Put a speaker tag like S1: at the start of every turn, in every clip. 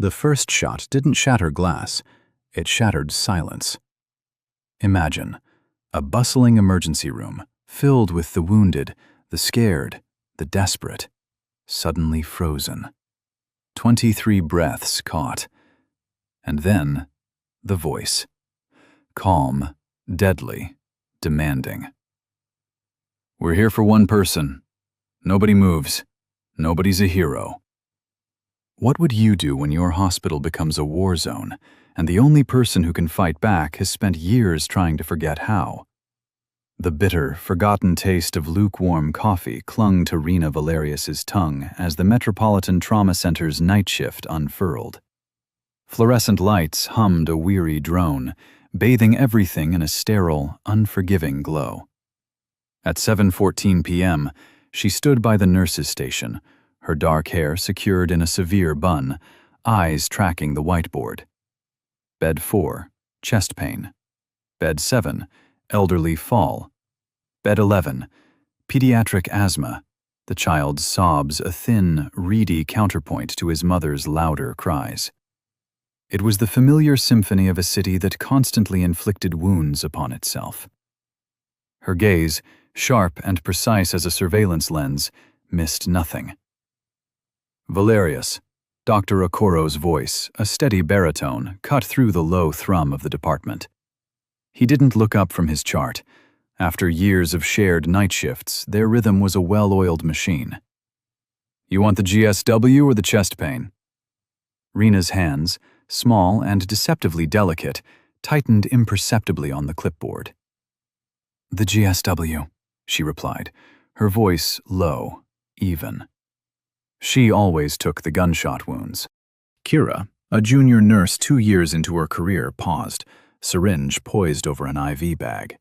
S1: The first shot didn't shatter glass, it shattered silence. Imagine a bustling emergency room filled with the wounded, the scared, the desperate, suddenly frozen. 23 breaths caught. And then, the voice. Calm, deadly, demanding. "We're here for one person. Nobody moves. Nobody's a hero." What would you do when your hospital becomes a war zone, and the only person who can fight back has spent years trying to forget how? The bitter, forgotten taste of lukewarm coffee clung to Rina Valerius's tongue as the Metropolitan Trauma Center's night shift unfurled. Fluorescent lights hummed a weary drone, bathing everything in a sterile, unforgiving glow. At 7:14 p.m., she stood by the nurse's station, her dark hair secured in a severe bun, eyes tracking the whiteboard. Bed 4, chest pain. Bed 7, elderly fall. Bed 11, pediatric asthma, the child's sobs a thin, reedy counterpoint to his mother's louder cries. It was the familiar symphony of a city that constantly inflicted wounds upon itself. Her gaze, sharp and precise as a surveillance lens, missed nothing. "Valerius," Dr. Okoro's voice, a steady baritone, cut through the low thrum of the department. He didn't look up from his chart. After years of shared night shifts, their rhythm was a well-oiled machine. "You want the GSW or the chest pain?" Rina's hands, small and deceptively delicate, tightened imperceptibly on the clipboard. "The GSW," she replied, her voice low, even. She always took the gunshot wounds. Kira, a junior nurse 2 years into her career, paused, syringe poised over an IV bag.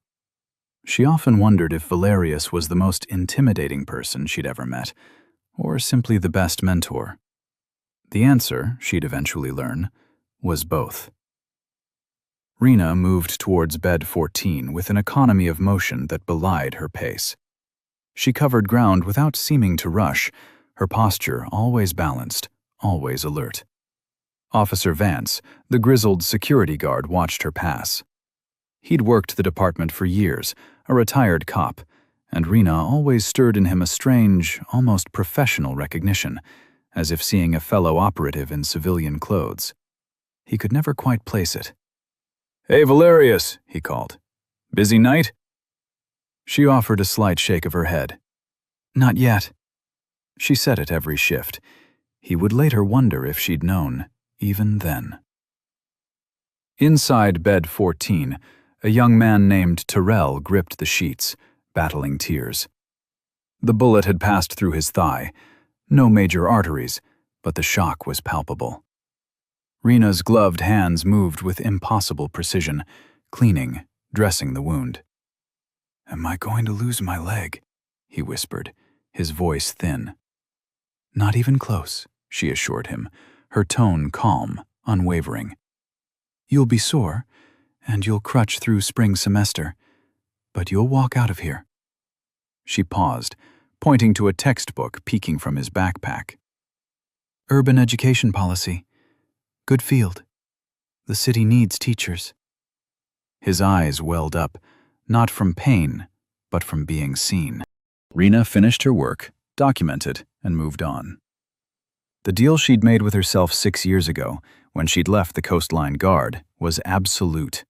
S1: She often wondered if Valerius was the most intimidating person she'd ever met, or simply the best mentor. The answer, she'd eventually learn, was both. Rina moved towards bed 14 with an economy of motion that belied her pace. She covered ground without seeming to rush, her posture always balanced, always alert. Officer Vance, the grizzled security guard, watched her pass. He'd worked the department for years, a retired cop, and Rina always stirred in him a strange, almost professional recognition, as if seeing a fellow operative in civilian clothes. He could never quite place it. "Hey, Valerius," he called. "Busy night?" She offered a slight shake of her head. "Not yet." She said it every shift. He would later wonder if she'd known, even then. Inside bed 14, a young man named Terrell gripped the sheets, battling tears. The bullet had passed through his thigh. No major arteries, but the shock was palpable. Rina's gloved hands moved with impossible precision, cleaning, dressing the wound. "Am I going to lose my leg?" he whispered, his voice thin. "Not even close," she assured him, her tone calm, unwavering. "You'll be sore, and you'll crutch through spring semester, but you'll walk out of here." She paused, pointing to a textbook peeking from his backpack. "Urban education policy. Good field. The city needs teachers." His eyes welled up, not from pain, but from being seen. Rina finished her work, documented, and moved on. The deal she'd made with herself 6 years ago, when she'd left the Coastline Guard, was absolute.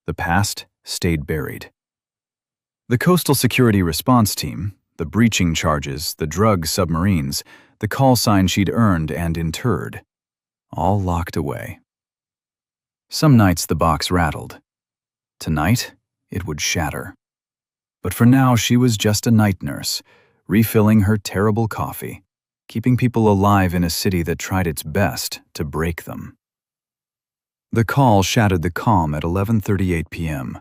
S1: The past stayed buried. The Coastal Security Response Team, the breaching charges, the drug submarines, the call sign she'd earned and interred, all locked away. Some nights the box rattled. Tonight, it would shatter. But for now, she was just a night nurse, refilling her terrible coffee, keeping people alive in a city that tried its best to break them. The call shattered the calm at 11:38 p.m.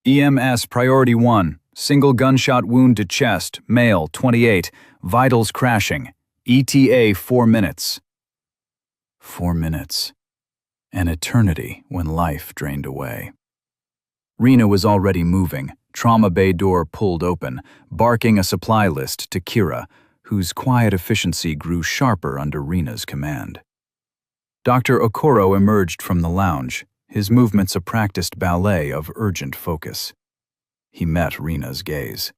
S1: "EMS Priority 1, single gunshot wound to chest, male, 28, vitals crashing, ETA 4 minutes. 4 minutes. An eternity when life drained away. Rina was already moving, trauma bay door pulled open, barking a supply list to Kira, whose quiet efficiency grew sharper under Rina's command. Dr. Okoro emerged from the lounge, his movements a practiced ballet of urgent focus. He met Rina's gaze.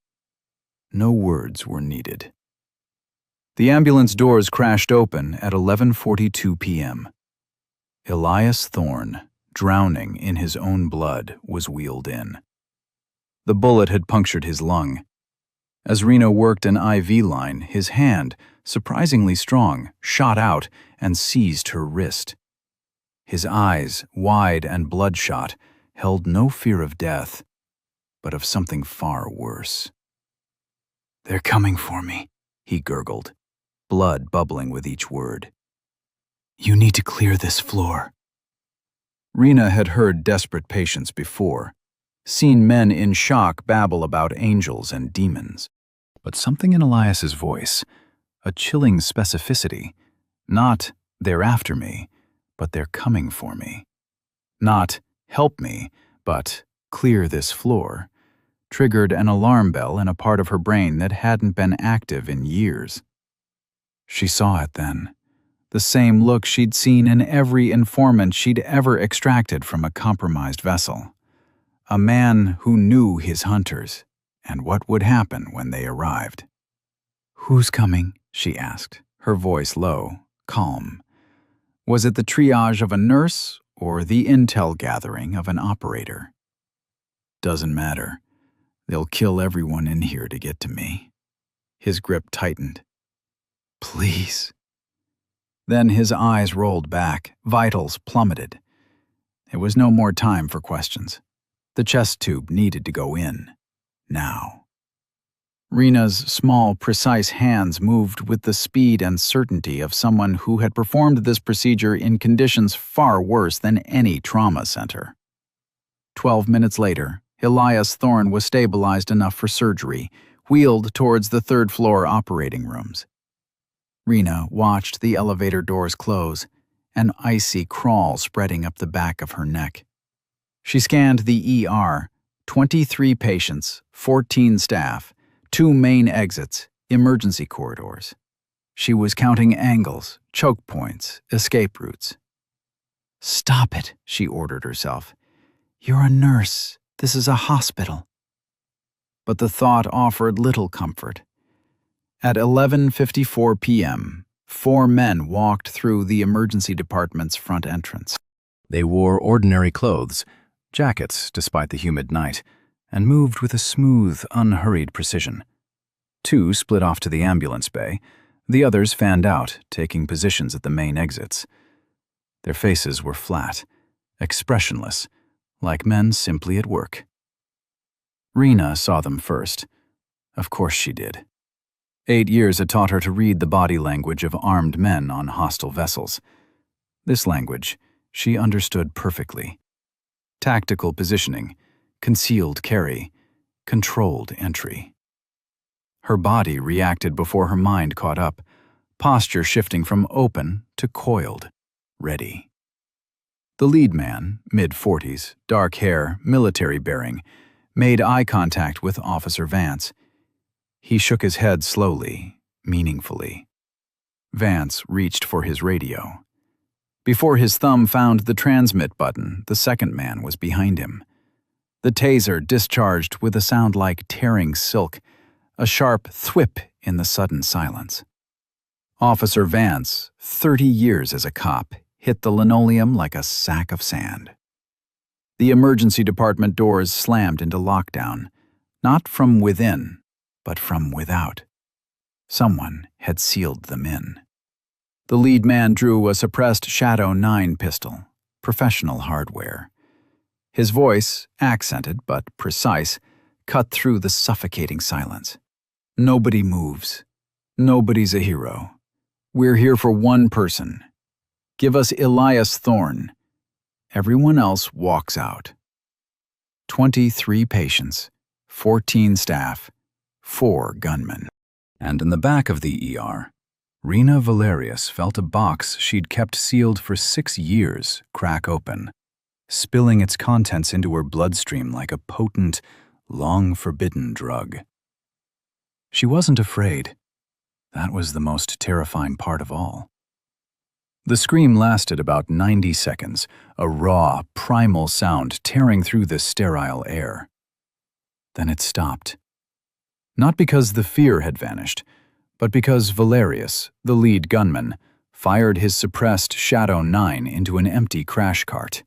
S1: No words were needed. The ambulance doors crashed open at 11:42 p.m. Elias Thorne, drowning in his own blood, was wheeled in. The bullet had punctured his lung. As Rina worked an IV line, his hand, surprisingly strong, shot out and seized her wrist. His eyes, wide and bloodshot, held no fear of death, but of something far worse. "They're coming for me," he gurgled, blood bubbling with each word. "You need to clear this floor." Rina had heard desperate patients before, seen men in shock babble about angels and demons. But something in Elias's voice, a chilling specificity, not "they're after me," but "they're coming for me." Not "help me," but "clear this floor," triggered an alarm bell in a part of her brain that hadn't been active in years. She saw it then, the same look she'd seen in every informant she'd ever extracted from a compromised vessel. A man who knew his hunters and what would happen when they arrived. "Who's coming?" she asked, her voice low, calm. Was it the triage of a nurse or the intel gathering of an operator? "Doesn't matter. They'll kill everyone in here to get to me." His grip tightened. "Please." Then his eyes rolled back, vitals plummeted. It was no more time for questions. The chest tube needed to go in. Now. Rina's small, precise hands moved with the speed and certainty of someone who had performed this procedure in conditions far worse than any trauma center. 12 minutes later, Elias Thorne was stabilized enough for surgery, wheeled towards the third-floor operating rooms. Rina watched the elevator doors close, an icy crawl spreading up the back of her neck. She scanned the ER, 23 patients, 14 staff, 2 main exits, emergency corridors. She was counting angles, choke points, escape routes. "Stop it," she ordered herself. "You're a nurse. This is a hospital." But the thought offered little comfort. At 11:54 p.m., 4 men walked through the emergency department's front entrance. They wore ordinary clothes, jackets despite the humid night, and moved with a smooth, unhurried precision. 2 split off to the ambulance bay. The others fanned out, taking positions at the main exits. Their faces were flat, expressionless, like men simply at work. Rina saw them first. Of course she did. 8 years had taught her to read the body language of armed men on hostile vessels. This language she understood perfectly. Tactical positioning, concealed carry, controlled entry. Her body reacted before her mind caught up, posture shifting from open to coiled, ready. The lead man, mid-40s, dark hair, military bearing, made eye contact with Officer Vance. He shook his head slowly, meaningfully. Vance reached for his radio. Before his thumb found the transmit button, the second man was behind him. The taser discharged with a sound like tearing silk, a sharp thwip in the sudden silence. Officer Vance, 30 years as a cop, hit the linoleum like a sack of sand. The emergency department doors slammed into lockdown, not from within, but from without. Someone had sealed them in. The lead man drew a suppressed Shadow 9 pistol, professional hardware. His voice, accented but precise, cut through the suffocating silence. "Nobody moves. Nobody's a hero. We're here for one person. Give us Elias Thorne. Everyone else walks out." 23 patients, 14 staff, 4 gunmen. And in the back of the ER, Rina Valerius felt a box she'd kept sealed for 6 years crack open, spilling its contents into her bloodstream like a potent, long-forbidden drug. She wasn't afraid. That was the most terrifying part of all. The scream lasted about 90 seconds, a raw, primal sound tearing through the sterile air. Then it stopped. Not because the fear had vanished, but because Valerius, the lead gunman, fired his suppressed Shadow 9 into an empty crash cart.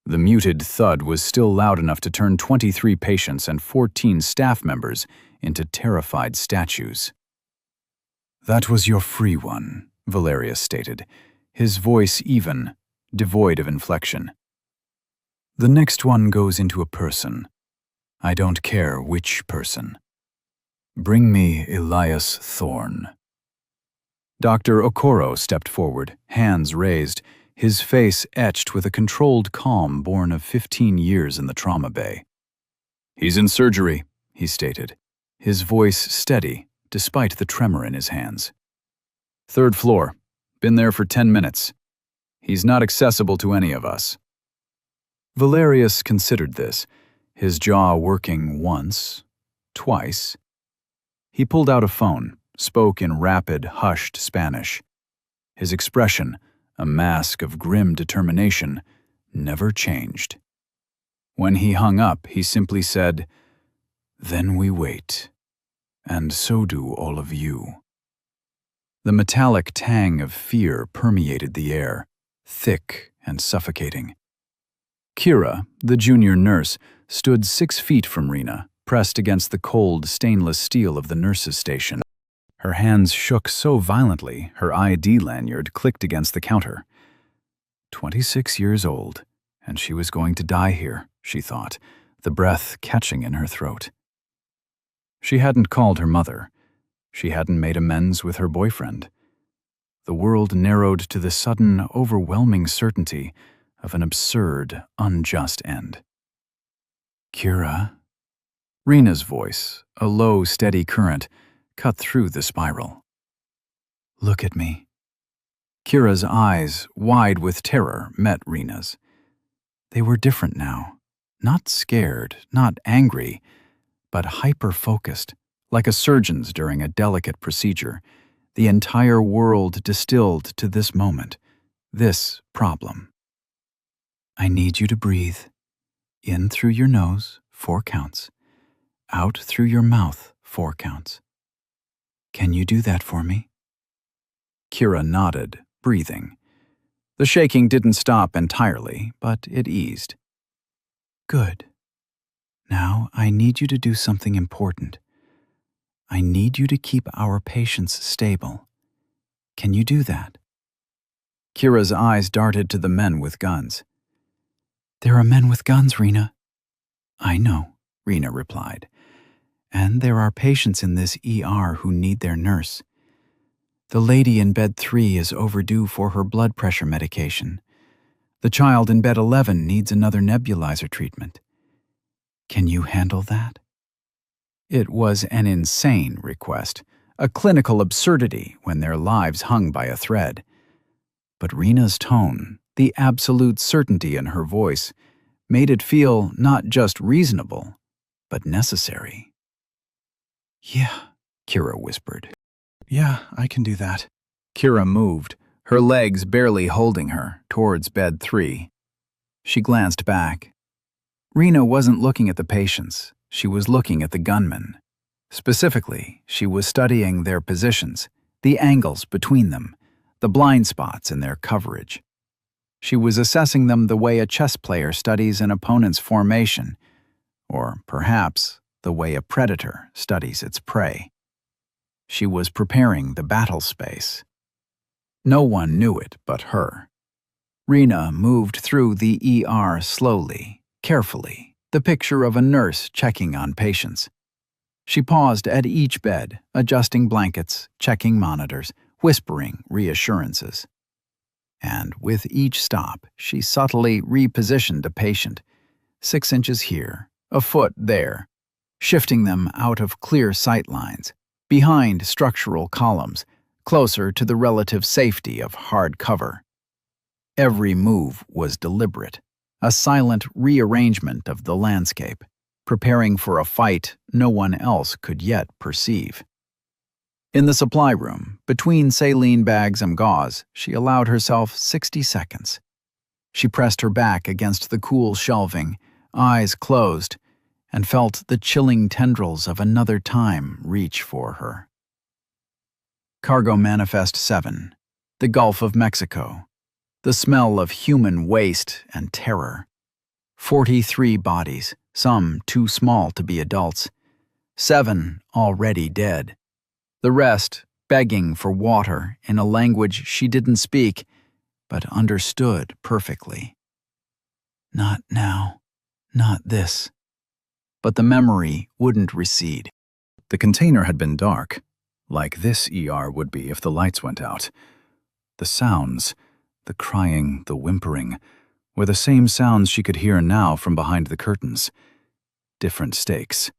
S1: The muted thud was still loud enough to turn 23 patients and 14 staff members into terrified statues. "That was your free one," Valerius stated, his voice even, devoid of inflection. "The next one goes into a person. I don't care which person. Bring me Elias Thorne." Dr. Okoro stepped forward, hands raised, his face etched with a controlled calm born of 15 years in the trauma bay. "He's in surgery," he stated, his voice steady despite the tremor in his hands. "Third floor. Been there for 10 minutes. He's not accessible to any of us." Valerius considered this, his jaw working once, twice. He pulled out a phone, spoke in rapid, hushed Spanish. His expression, a mask of grim determination, never changed. When he hung up, he simply said, "Then we wait. And so do all of you." The metallic tang of fear permeated the air, thick and suffocating. Kira, the junior nurse, stood 6 feet from Rina, pressed against the cold, stainless steel of the nurse's station. Her hands shook so violently, her ID lanyard clicked against the counter. 26 years old, and she was going to die here, she thought, the breath catching in her throat. She hadn't called her mother. She hadn't made amends with her boyfriend. The world narrowed to the sudden, overwhelming certainty of an absurd, unjust end. "Kira?" Rina's voice, a low, steady current, cut through the spiral. "Look at me." Kira's eyes, wide with terror, met Rina's. They were different now. Not scared, not angry, but hyper-focused, like a surgeon's during a delicate procedure, the entire world distilled to this moment, this problem. "I need you to breathe. In through your nose, 4 counts. Out through your mouth, 4 counts. Can you do that for me?" Kira nodded, breathing. The shaking didn't stop entirely, but it eased. "Good. Now I need you to do something important. I need you to keep our patients stable. Can you do that?" Kira's eyes darted to the men with guns. "There are men with guns, Rina." "I know," Rina replied. "And there are patients in this ER who need their nurse. The lady in bed 3 is overdue for her blood pressure medication. The child in bed 11 needs another nebulizer treatment. Can you handle that?" It was an insane request, a clinical absurdity when their lives hung by a thread. But Rina's tone, the absolute certainty in her voice, made it feel not just reasonable, but necessary. "Yeah," Kira whispered. "Yeah, I can do that." Kira moved, her legs barely holding her, towards bed 3. She glanced back. Rina wasn't looking at the patients. She was looking at the gunmen. Specifically, she was studying their positions, the angles between them, the blind spots in their coverage. She was assessing them the way a chess player studies an opponent's formation, or perhaps the way a predator studies its prey. She was preparing the battle space. No one knew it but her. Rina moved through the ER slowly, carefully, the picture of a nurse checking on patients. She paused at each bed, adjusting blankets, checking monitors, whispering reassurances. And with each stop, she subtly repositioned a patient, 6 inches here, a foot there, shifting them out of clear sight lines, behind structural columns, closer to the relative safety of hard cover. Every move was deliberate, a silent rearrangement of the landscape, preparing for a fight no one else could yet perceive.
S2: In the supply room, between saline bags and gauze, she allowed herself 60 seconds. She pressed her back against the cool shelving, eyes closed, and felt the chilling tendrils of another time reach for her. Cargo Manifest 7. The Gulf of Mexico. The smell of human waste and terror. 43 bodies, some too small to be adults. 7 already dead. The rest begging for water in a language she didn't speak, but understood perfectly. Not now, not this. But the memory wouldn't recede.
S1: The container had been dark, like this ER would be if the lights went out. The sounds, the crying, the whimpering, were the same sounds she could hear now from behind the curtains. Different stakes,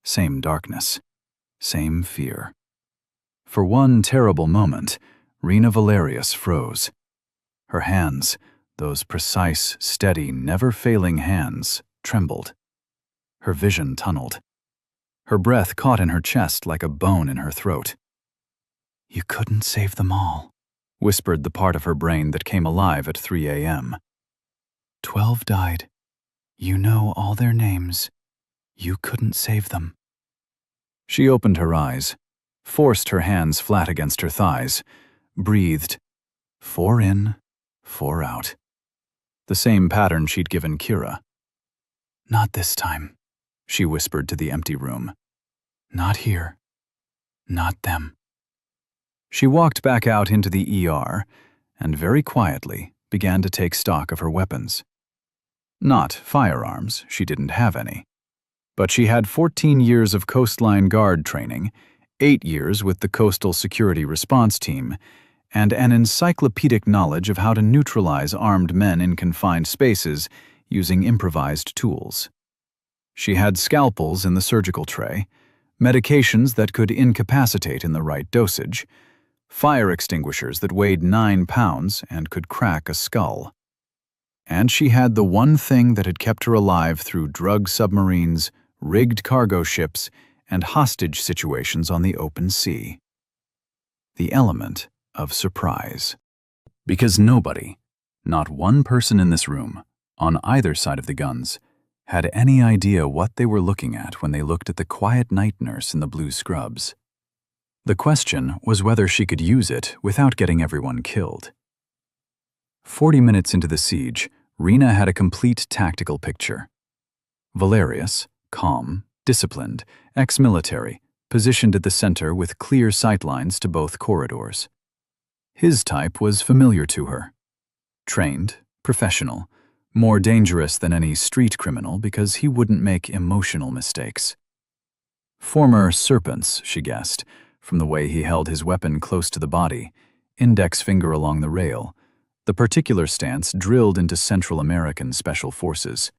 S1: same darkness, same fear. For one terrible moment, Rina Valerius froze. Her hands, those precise, steady, never-failing hands, trembled. Her vision tunneled. Her breath caught in her chest like a bone in her throat. "You couldn't save them all," whispered the part of her brain that came alive at 3 a.m. 12 died. You know all their names. You couldn't save them. She opened her eyes, forced her hands flat against her thighs, breathed. 4 in, 4 out. The same pattern she'd given Kira. "Not this time," she whispered to the empty room. "Not here. Not them." She walked back out into the ER and very quietly began to take stock of her weapons. Not firearms, she didn't have any. But she had 14 years of coastline guard training, 8 years with the Coastal Security Response Team, and an encyclopedic knowledge of how to neutralize armed men in confined spaces using improvised tools. She had scalpels in the surgical tray, medications that could incapacitate in the right dosage, fire extinguishers that weighed 9 pounds and could crack a skull. And she had the one thing that had kept her alive through drug submarines, rigged cargo ships, and hostage situations on the open sea. The element of surprise. Because nobody, not one person in this room, on either side of the guns, had any idea what they were looking at when they looked at the quiet night nurse in the blue scrubs. The question was whether she could use it without getting everyone killed. 40 minutes into the siege, Rina had a complete tactical picture. Valerius, calm, disciplined, ex-military, positioned at the center with clear sightlines to both corridors. His type was familiar to her. Trained, professional, more dangerous than any street criminal because he wouldn't make emotional mistakes. Former serpents, she guessed, from the way he held his weapon close to the body, index finger along the rail, the particular stance drilled into Central American special forces.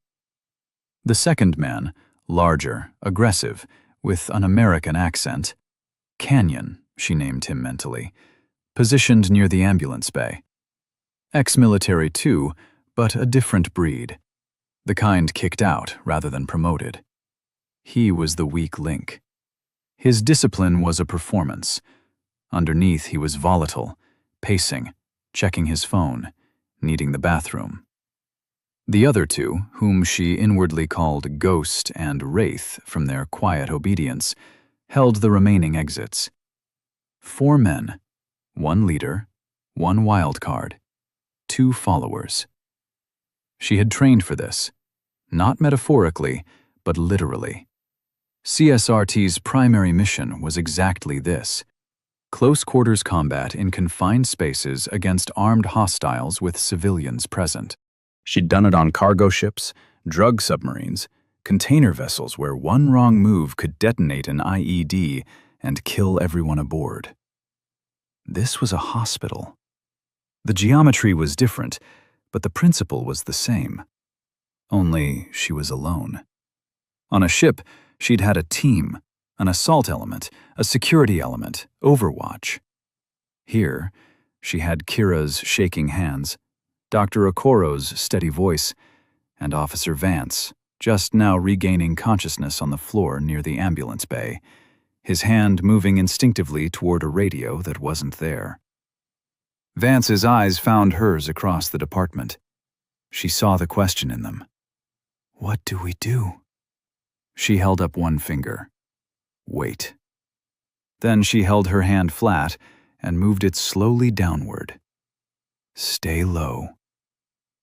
S1: The second man, larger, aggressive, with an American accent, Canyon, she named him mentally, positioned near the ambulance bay. Ex-military too, but a different breed, the kind kicked out rather than promoted. He was the weak link. His discipline was a performance. Underneath he was volatile, pacing, checking his phone, needing the bathroom. The other two, whom she inwardly called Ghost and Wraith from their quiet obedience, held the remaining exits. 4 men, 1 leader, 1 wild card, 2 followers. She had trained for this, not metaphorically, but literally. CSRT's primary mission was exactly this: close quarters combat in confined spaces against armed hostiles with civilians present. She'd done it on cargo ships, drug submarines, container vessels where one wrong move could detonate an IED and kill everyone aboard. This was a hospital. The geometry was different, but the principle was the same. Only she was alone. On a ship, she'd had a team, an assault element, a security element, overwatch. Here, she had Kira's shaking hands, Dr. Okoro's steady voice, and Officer Vance, just now regaining consciousness on the floor near the ambulance bay, his hand moving instinctively toward a radio that wasn't there. Vance's eyes found hers across the department. She saw the question in them. "What do we do?" She held up one finger. "Wait." Then she held her hand flat and moved it slowly downward. "Stay low."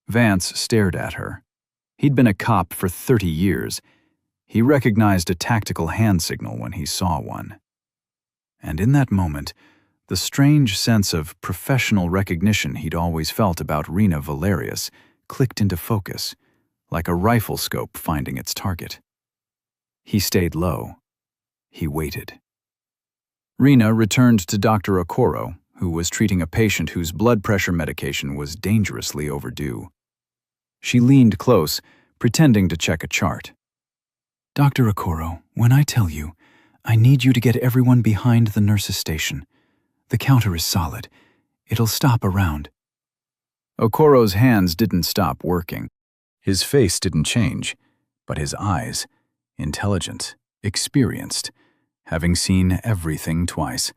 S1: Vance stared at her. He'd been a cop for 30 years. He recognized a tactical hand signal when he saw one. And in that moment, the strange sense of professional recognition he'd always felt about Rina Valerius clicked into focus, like a rifle scope finding its target. He stayed low. He waited. Rina returned to Dr. Okoro, who was treating a patient whose blood pressure medication was dangerously overdue. She leaned close, pretending to check a chart. "Dr. Okoro, when I tell you, I need you to get everyone behind the nurse's station. The counter is solid. It'll stop around." Okoro's hands didn't stop working. His face didn't change, but his eyes, intelligent, experienced, having seen everything twice,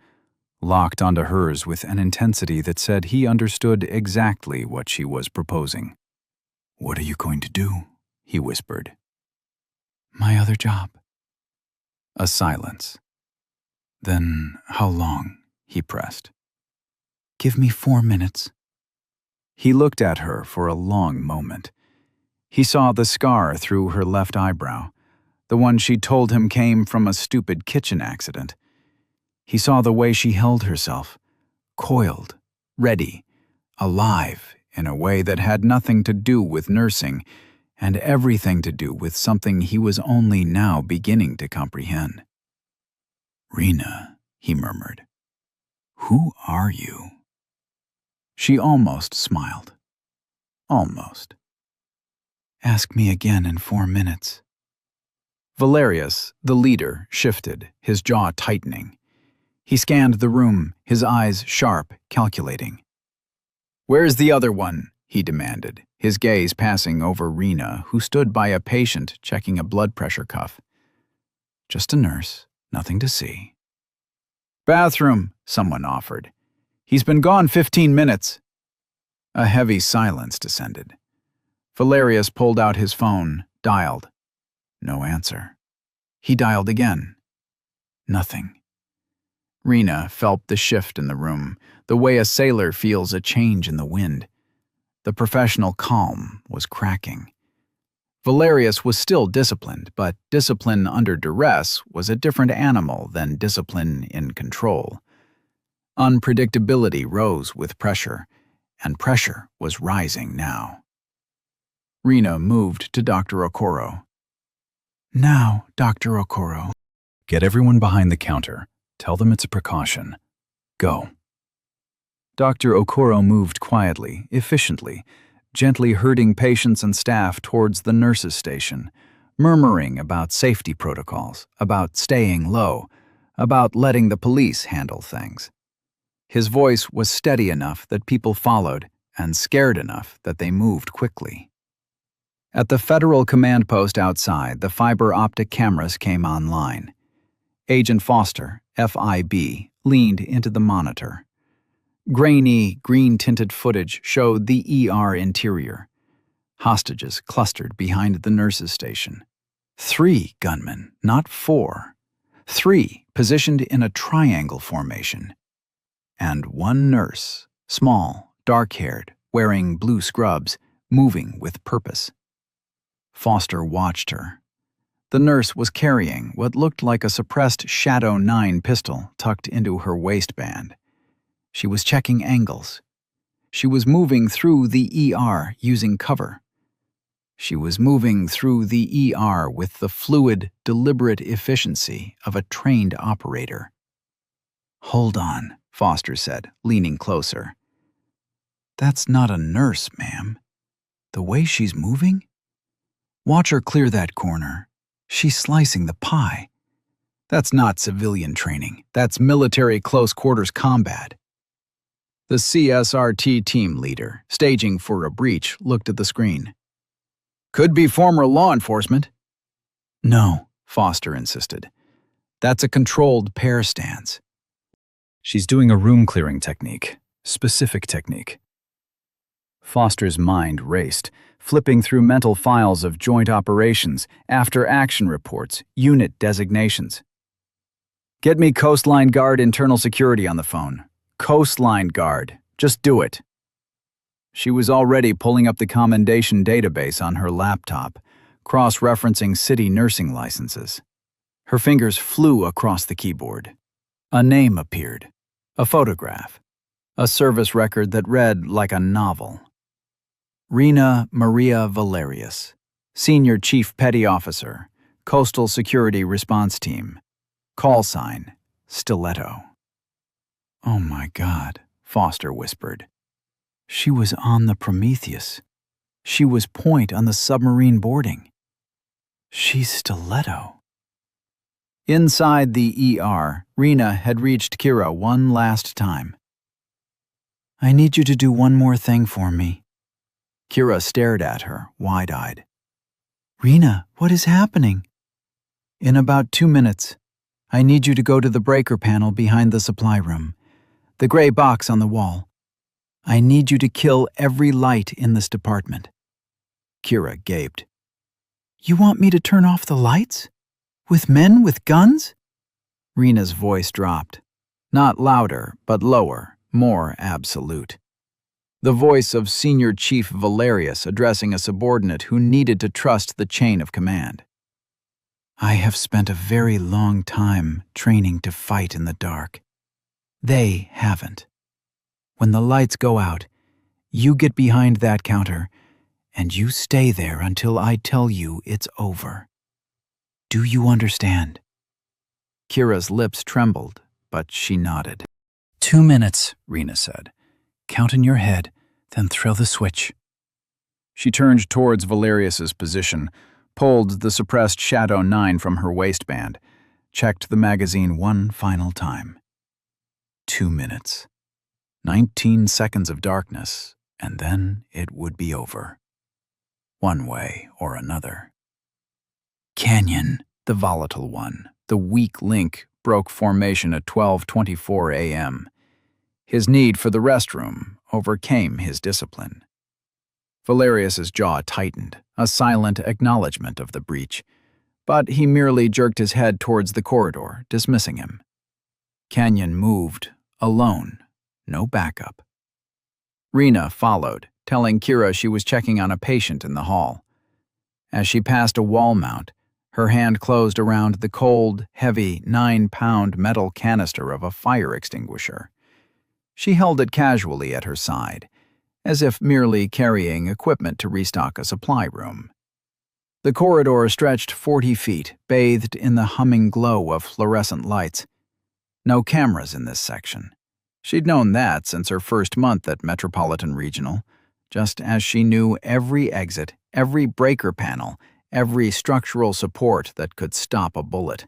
S1: locked onto hers with an intensity that said he understood exactly what she was proposing. "What are you going to do?" he whispered. "My other job." A silence. "Then how long?" he pressed. "Give me 4 minutes." He looked at her for a long moment. He saw the scar through her left eyebrow, the one she told him came from a stupid kitchen accident. He saw the way she held herself, coiled, ready, alive in a way that had nothing to do with nursing and everything to do with something he was only now beginning to comprehend. "Rina," he murmured, "who are you?" She almost smiled. Almost. "Ask me again in 4 minutes." Valerius, the leader, shifted, his jaw tightening. He scanned the room, his eyes sharp, calculating. "Where's the other one?" he demanded, his gaze passing over Rina, who stood by a patient checking a blood pressure cuff. "Just a nurse, nothing to see." "Bathroom," someone offered. "He's been gone 15 minutes." A heavy silence descended. Valerius pulled out his phone, dialed. No answer. He dialed again. Nothing. Rina felt the shift in the room, the way a sailor feels a change in the wind. The professional calm was cracking. Valerius was still disciplined, but discipline under duress was a different animal than discipline in control. Unpredictability rose with pressure, and pressure was rising now. Rina moved to Dr. Okoro. "Now, Dr. Okoro." "Get everyone behind the counter. Tell them it's a precaution. Go." Dr. Okoro moved quietly, efficiently, gently herding patients and staff towards the nurse's station, murmuring about safety protocols, about staying low, about letting the police handle things. His voice was steady enough that people followed and scared enough that they moved quickly. At the federal command post outside, the fiber optic cameras came online. Agent Foster, FIB, leaned into the monitor. Grainy, green-tinted footage showed the ER interior. Hostages clustered behind the nurse's station. 3 gunmen, not 4. 3 positioned in a triangle formation. And 1 nurse, small, dark-haired, wearing blue scrubs, moving with purpose. Foster watched her. The nurse was carrying what looked like a suppressed Shadow 9 pistol tucked into her waistband. She was checking angles. She was moving through the ER using cover. She was moving through the ER with the fluid, deliberate efficiency of a trained operator. "Hold on," Foster said, leaning closer. "That's not a nurse, ma'am. The way she's moving? Watch her clear that corner. She's slicing the pie. That's not civilian training. That's military close-quarters combat." The CSRT team leader, staging for a breach, looked at the screen. "Could be former law enforcement." "No," Foster insisted.
S2: That's a controlled pair stance.
S1: She's doing a room-clearing technique, specific technique. Foster's mind raced, flipping through mental files of joint operations, after-action reports, unit designations. Get me Coastline Guard Internal Security on the phone. Coastline Guard. Just do it. She was already pulling up the commendation database on her laptop, cross-referencing city nursing licenses. Her fingers flew across the keyboard. A name appeared. A photograph. A service record that read like a novel. Rina Maria Valerius, Senior Chief Petty Officer, Coastal Security Response Team. Call sign, Stiletto. Oh my God, Foster whispered. She was on the Prometheus. She was point on the submarine boarding. She's Stiletto. Inside the ER, Rina had reached Kira one last time. I need you to do one more thing for me. Kira stared at her, wide-eyed. Rina, what is happening? In about 2 minutes, I need you to go to the breaker panel behind the supply room, the gray box on the wall. I need you to kill every light in this department. Kira gaped. You want me to turn off the lights? With men with guns? Rina's voice dropped. Not louder, but lower, more absolute. The voice of Senior Chief Valerius addressing a subordinate who needed to trust the chain of command. I have spent a very long time training to fight in the dark. They haven't. When the lights go out, you get behind that counter, and you stay there until I tell you it's over. Do you understand? Kira's lips trembled, but she nodded. 2 minutes, Rina said. Count in your head, then throw the switch. She turned towards Valerius's position, pulled the suppressed Shadow 9 from her waistband, checked the magazine one final time. 2 minutes. 19 seconds of darkness, and then it would be over. One way or another. Canyon, the volatile one, the weak link, broke formation at 12:24 a.m. His need for the restroom overcame his discipline. Valerius's jaw tightened, a silent acknowledgement of the breach, but he merely jerked his head towards the corridor, dismissing him. Canyon moved, alone, no backup. Rina followed, telling Kira she was checking on a patient in the hall. As she passed a wall mount, her hand closed around the cold, heavy 9-pound metal canister of a fire extinguisher. She held it casually at her side, as if merely carrying equipment to restock a supply room. The corridor stretched 40 feet, bathed in the humming glow of fluorescent lights. No cameras in this section. She'd known that since her first month at Metropolitan Regional, just as she knew every exit, every breaker panel, every structural support that could stop a bullet.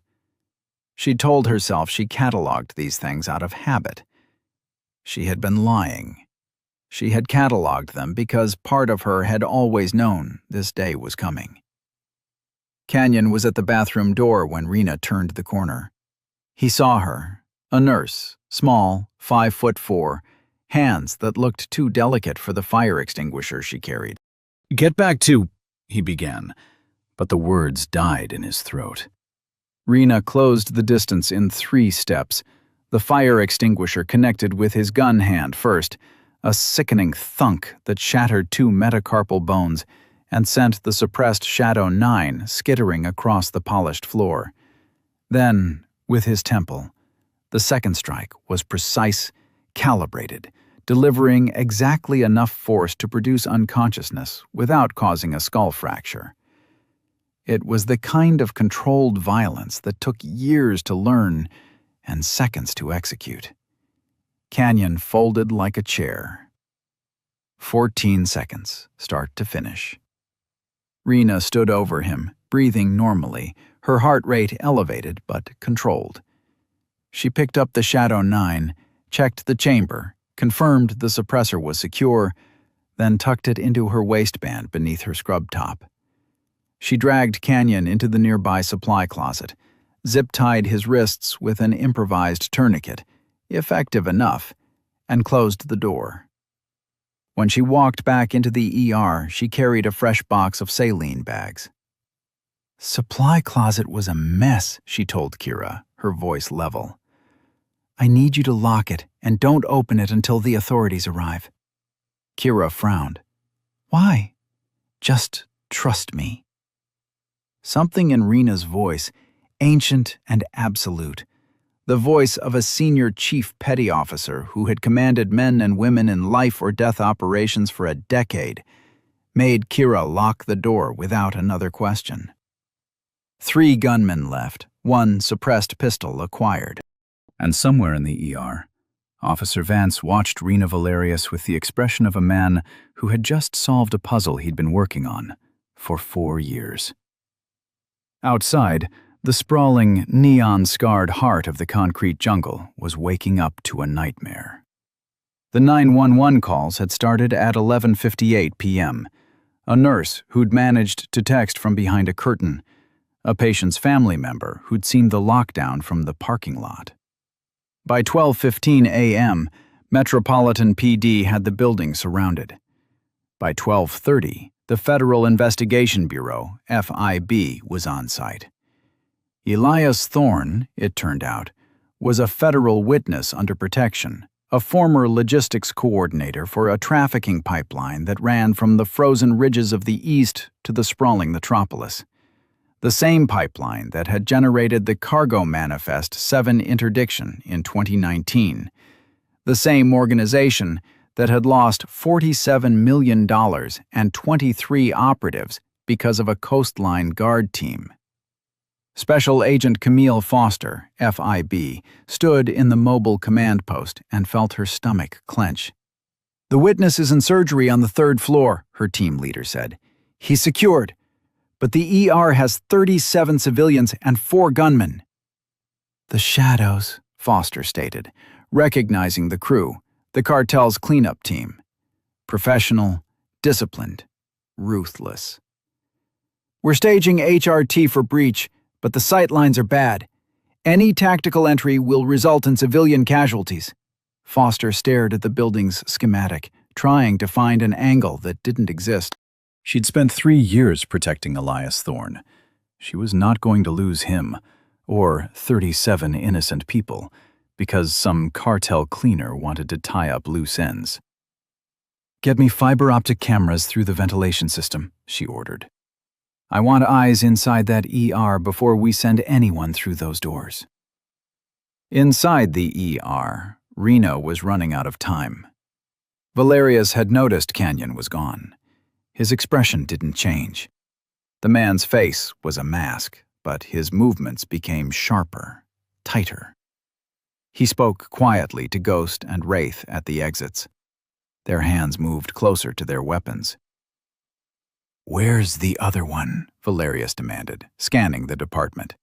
S1: She told herself she cataloged these things out of habit. She had been lying. She had cataloged them because part of her had always known this day was coming. Canyon was at the bathroom door when Rina turned the corner. He saw her, a nurse, small, 5'4", hands that looked too delicate for the fire extinguisher she carried. Get back to, he began, but the words died in his throat. Rina closed the distance in 3 steps, the fire extinguisher connected with his gun hand first, a sickening thunk that shattered 2 metacarpal bones and sent the suppressed Shadow 9 skittering across the polished floor. Then, with his temple, the second strike was precise, calibrated, delivering exactly enough force to produce unconsciousness without causing a skull fracture. It was the kind of controlled violence that took years to learn and seconds to execute. Canyon folded like a chair. 14 seconds, start to finish. Rina stood over him, breathing normally, her heart rate elevated but controlled. She picked up the Shadow 9, checked the chamber, confirmed the suppressor was secure, then tucked it into her waistband beneath her scrub top. She dragged Canyon into the nearby supply closet,
S2: zip-tied his wrists with an improvised tourniquet, effective enough, and closed the door. When she walked back into the ER, she carried a fresh box of saline bags. "Supply closet was a mess," she told Kira, her voice level. "I need you to lock it and don't open it until the authorities arrive." Kira frowned. "Why?" "Just trust me." Something in Rina's voice, ancient and absolute, the voice of a senior chief petty officer who had commanded men and women in life-or-death operations for a decade, made Kira lock the door without another question. 3 gunmen left, 1 suppressed pistol acquired.
S1: And somewhere in the ER, Officer Vance watched Rina Valerius with the expression of a man who had just solved a puzzle he'd been working on for 4 years. Outside, the sprawling, neon-scarred heart of the concrete jungle was waking up to a nightmare. The 911 calls had started at 11:58 p.m. A nurse who'd managed to text from behind a curtain, a patient's family member who'd seen the lockdown from the parking lot. By 12:15 a.m., Metropolitan PD had the building surrounded. By 12:30, the Federal Investigation Bureau, FIB, was on site. Elias Thorne, it turned out, was a federal witness under protection, a former logistics coordinator for a trafficking pipeline that ran from the frozen ridges of the east to the sprawling metropolis. The same pipeline that had generated the Cargo Manifest 7 interdiction in 2019. The same organization that had lost $47 million and 23 operatives because of a coastline guard team. Special Agent Camille Foster, FIB, stood in the mobile command post and felt her stomach clench. "The witness is in surgery on the 3rd floor," her team leader said. "He's secured, but the ER has 37 civilians and 4 gunmen." "The shadows," Foster stated, recognizing the crew, the cartel's cleanup team. Professional, disciplined, ruthless. "We're staging HRT for breach, but the sight lines are bad. Any tactical entry will result in civilian casualties." Foster stared at the building's schematic, trying to find an angle that didn't exist. She'd spent 3 years protecting Elias Thorne. She was not going to lose him, or 37 innocent people, because some cartel cleaner wanted to tie up loose ends. "Get me fiber optic cameras through the ventilation system," she ordered. "I want eyes inside that ER before we send anyone through those doors." Inside the ER, Rina was running out of time. Valerius had noticed Canyon was gone. His expression didn't change. The man's face was a mask, but his movements became sharper, tighter. He spoke quietly to Ghost and Wraith at the exits. Their hands moved closer to their weapons. "Where's the other one?" Valerius demanded, scanning the department.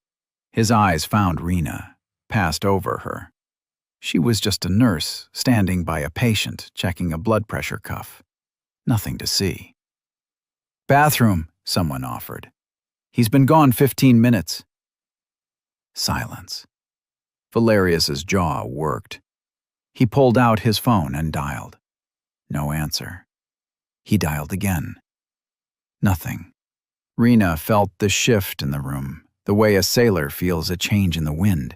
S1: His eyes found Rina, passed over her. She was just a nurse, standing by a patient, checking a blood pressure cuff. Nothing to see. "Bathroom," someone offered. "He's been gone 15 minutes. Silence. Valerius's jaw worked. He pulled out his phone and dialed. No answer. He dialed again. Nothing. Rina felt the shift in the room, the way a sailor feels a change in the wind.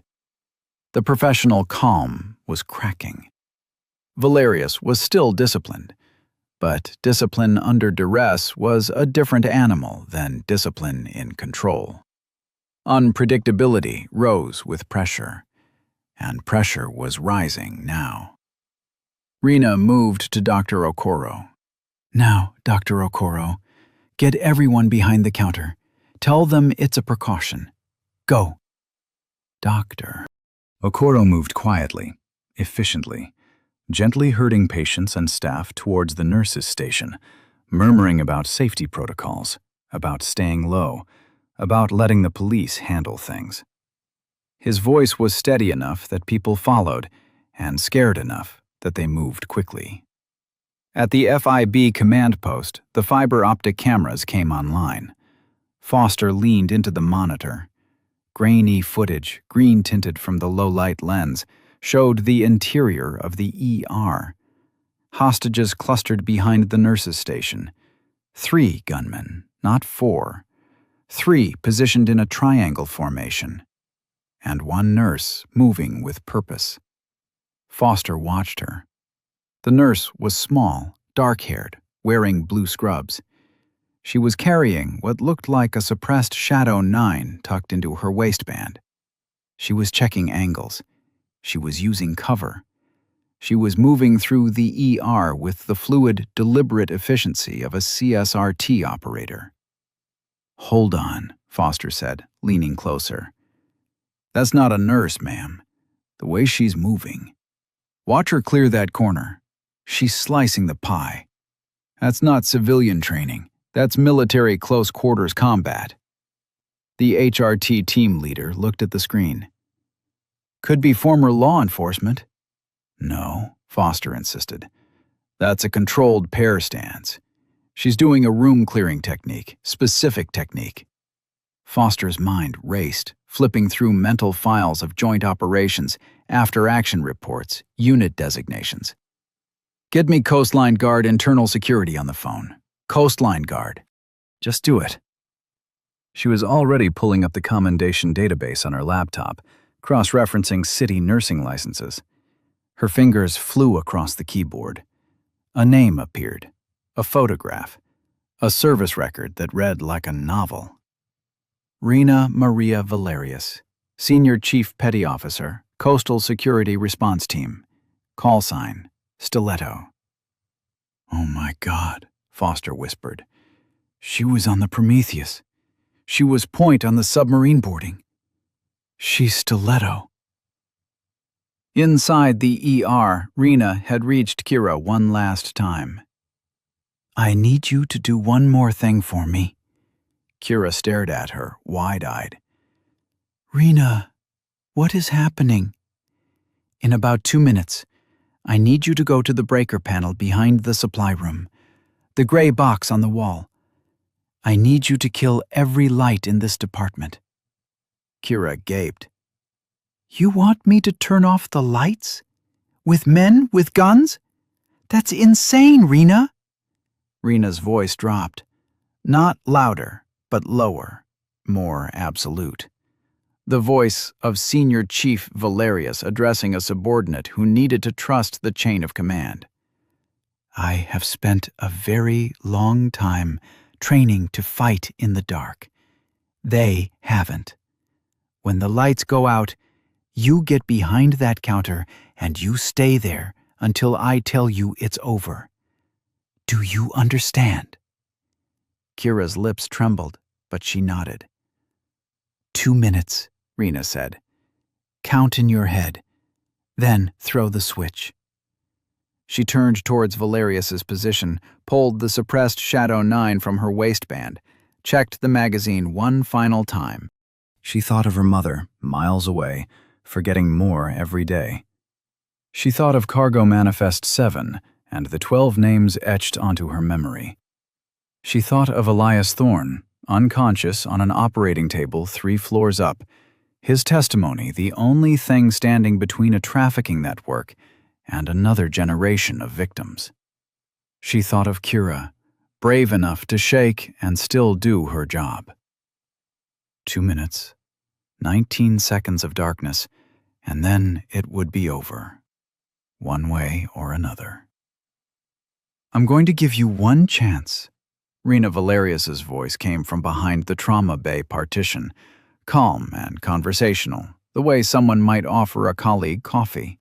S1: The professional calm was cracking. Valerius was still disciplined, but discipline under duress was a different animal than discipline in control. Unpredictability rose with pressure, and pressure was rising now. Rina moved to Dr. Okoro. "Now, Dr. Okoro, get everyone behind the counter. Tell them it's a precaution. Go." "Doctor." Okoro moved quietly, efficiently, gently herding patients and staff towards the nurses' station, murmuring about safety protocols, about staying low, about letting the police handle things. His voice was steady enough that people followed, and scared enough that they moved quickly. At the FIB command post, the fiber optic cameras came online. Foster leaned into the monitor.
S2: Grainy footage, green-tinted from the low-light lens, showed the interior of the ER. Hostages clustered behind the nurse's station. 3 gunmen, not 4. 3 positioned in a triangle formation. And 1 nurse moving with purpose. Foster watched her. The nurse was small, dark-haired, wearing blue scrubs. She was carrying what looked like a suppressed Shadow 9 tucked into her waistband. She was checking angles. She was using cover. She was moving through the ER with the fluid, deliberate efficiency of a CSRT operator. "Hold on," Foster said, leaning closer. "That's not a nurse, ma'am. The way she's moving. Watch her clear that corner. She's slicing the pie. That's not civilian training. That's military close-quarters combat." The HRT team leader looked at the screen. "Could be former law enforcement." "No," Foster insisted. "That's a controlled pair stance. She's doing a room-clearing technique, specific technique." Foster's mind raced, flipping through mental files of joint operations, after-action reports, unit designations. "Get me Coastline Guard Internal Security on the phone. Coastline Guard. Just do it." She was already pulling up the commendation database on her laptop, cross-referencing city nursing licenses. Her fingers flew across the keyboard. A name appeared, a photograph, a service record that read like a novel. Rina Maria Valerius, Senior Chief Petty Officer, Coastal Security Response Team. Call sign, Stiletto. "Oh my God," Foster whispered. "She was on the Prometheus. She was point on the submarine boarding. She's Stiletto." Inside the ER, Rina had reached Kira one last time. "I need you to do one more thing for me." Kira stared at her, wide-eyed. "Rina, what is happening?" "In about 2 minutes, I need you to go to the breaker panel behind the supply room. The gray box on the wall. I need you to kill every light in this department." Kira gaped. "You want me to turn off the lights? With men with guns? That's insane, Rina!" Rina's voice dropped. Not louder, but lower, more absolute. The voice of Senior Chief Valerius addressing a subordinate who needed to trust the chain of command. "I have spent a very long time training to fight in the dark. They haven't. When the lights go out, you get behind that counter and you stay there until I tell you it's over. Do you understand?" Kira's lips trembled, but she nodded. 2 minutes, Rina said. "Count in your head, then throw the switch." She turned towards Valerius's position, pulled the suppressed Shadow 9 from her waistband, checked the magazine one final time. She thought of her mother, miles away, forgetting more every day. She thought of Cargo Manifest 7 and the 12 names etched onto her memory. She thought of Elias Thorne, unconscious on an operating table 3 floors up, his testimony the only thing standing between a trafficking network and another generation of victims. She thought of Kira, brave enough to shake and still do her job. 2 minutes, 19 seconds of darkness, and then it would be over, one way or another. "I'm going to give you one chance." Rina Valerius's voice came from behind the trauma bay partition, calm and conversational, the way someone might offer a colleague coffee.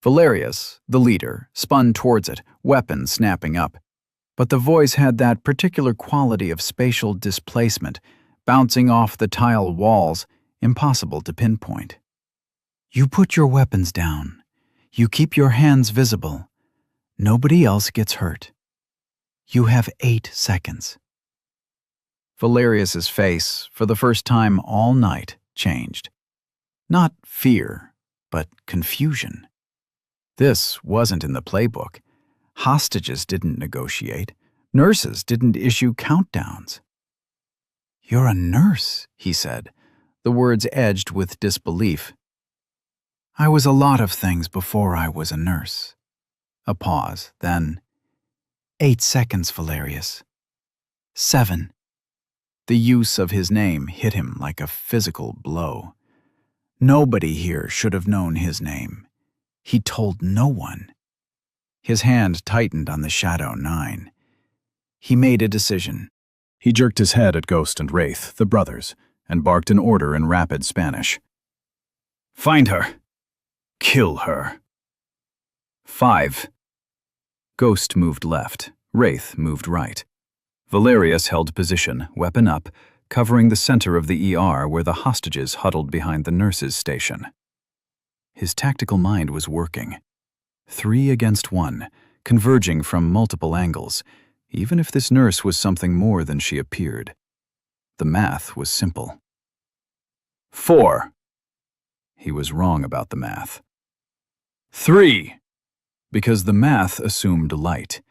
S2: Valerius, the leader, spun towards it, weapon snapping up. But the voice had that particular quality of spatial displacement, bouncing off the tile walls, impossible to pinpoint. "You put your weapons down. You keep your hands visible. Nobody else gets hurt. You have 8 seconds." Valerius's face, for the first time all night, changed. Not fear, but confusion. This wasn't in the playbook. Hostages didn't negotiate. Nurses didn't issue countdowns. "You're a nurse," he said, the words edged with disbelief. "I was a lot of things before I was a nurse." A pause, then, 8 seconds, Valerius. 7. The use of his name hit him like a physical blow. Nobody here should have known his name. He told no one. His hand tightened on the Shadow 9. He made a decision.
S1: He jerked his head at Ghost and Wraith, the brothers, and barked an order in rapid Spanish. "Find her. Kill her." 5. Ghost moved left. Wraith moved right. Valerius held position, weapon up, covering the center of the ER where the hostages huddled behind the nurses' station. His tactical mind was working. 3 against 1, converging from multiple angles, even if this nurse was something more than she appeared. The math was simple. 4. He was wrong about the math. 3. Because the math assumed light.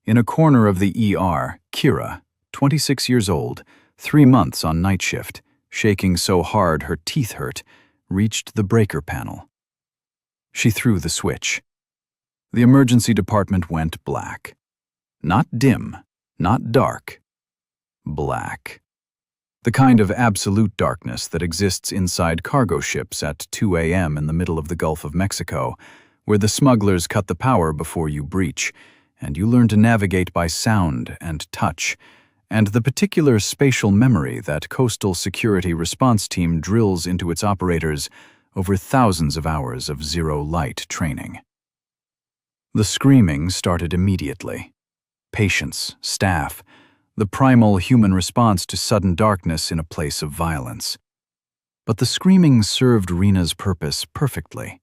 S1: In a corner of the ER, Kira, 26 years old, 3 months on night shift, shaking so hard her teeth hurt, reached the breaker panel. She threw the switch. The emergency department went black. Not dim, not dark. Black. The kind of absolute darkness that exists inside cargo ships at 2 a.m. in the middle of the Gulf of Mexico, where the smugglers cut the power before you breach, and you learn to navigate by sound and touch, and the particular spatial memory that Coastal Security Response Team drills into its operators over thousands of hours of zero-light training. The screaming started immediately. Patients, staff, the primal human response to sudden darkness in a place of violence. But the screaming served Rina's purpose perfectly.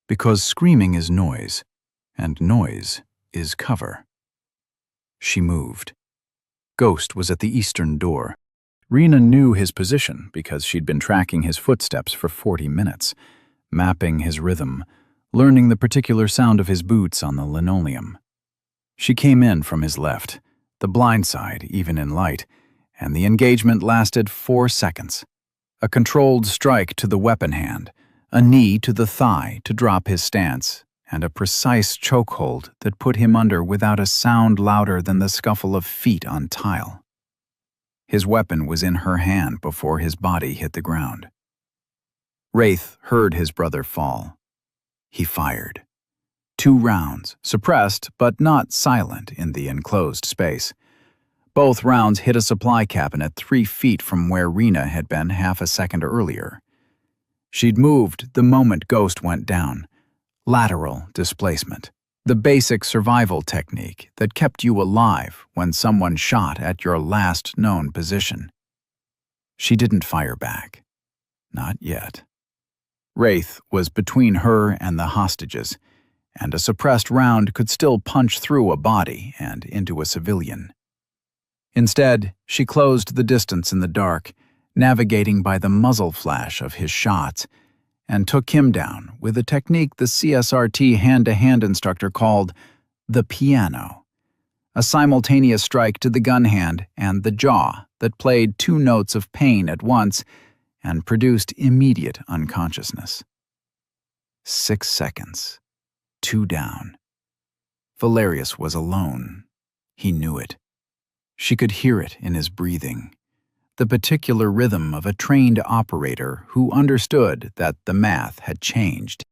S1: Because screaming is noise, and noise is cover. She moved. Ghost was at the eastern door. Rina knew his position because she'd been tracking his footsteps for 40 minutes, mapping his rhythm, learning the particular sound of his boots on the linoleum. She came in from his left, the blind side, even in light, and the engagement lasted 4 seconds. A controlled strike to the weapon hand, a knee to the thigh to drop his stance, and a precise chokehold that put him under without a sound louder than the scuffle of feet on tile. His weapon was in her hand before his body hit the ground. Wraith heard his brother fall. He fired. 2 rounds, suppressed but not silent in the enclosed space. Both rounds hit a supply cabinet 3 feet from where Rina had been half a second earlier. She'd moved the moment Ghost went down. Lateral displacement, the basic survival technique that kept you alive when someone shot at your last known position. She didn't fire back. Not yet. Wraith was between her and the hostages, and a suppressed round could still punch through a body and into a civilian. Instead, she closed the distance in the dark, navigating by the muzzle flash of his shots, and took him down with a technique the CSRT hand-to-hand instructor called the piano, a simultaneous strike to the gun hand and the jaw that played 2 notes of pain at once and produced immediate unconsciousness. 6 seconds. 2 down. Valerius was alone. He knew it. She could hear it in his breathing, the particular rhythm of a trained operator who understood that the math had changed.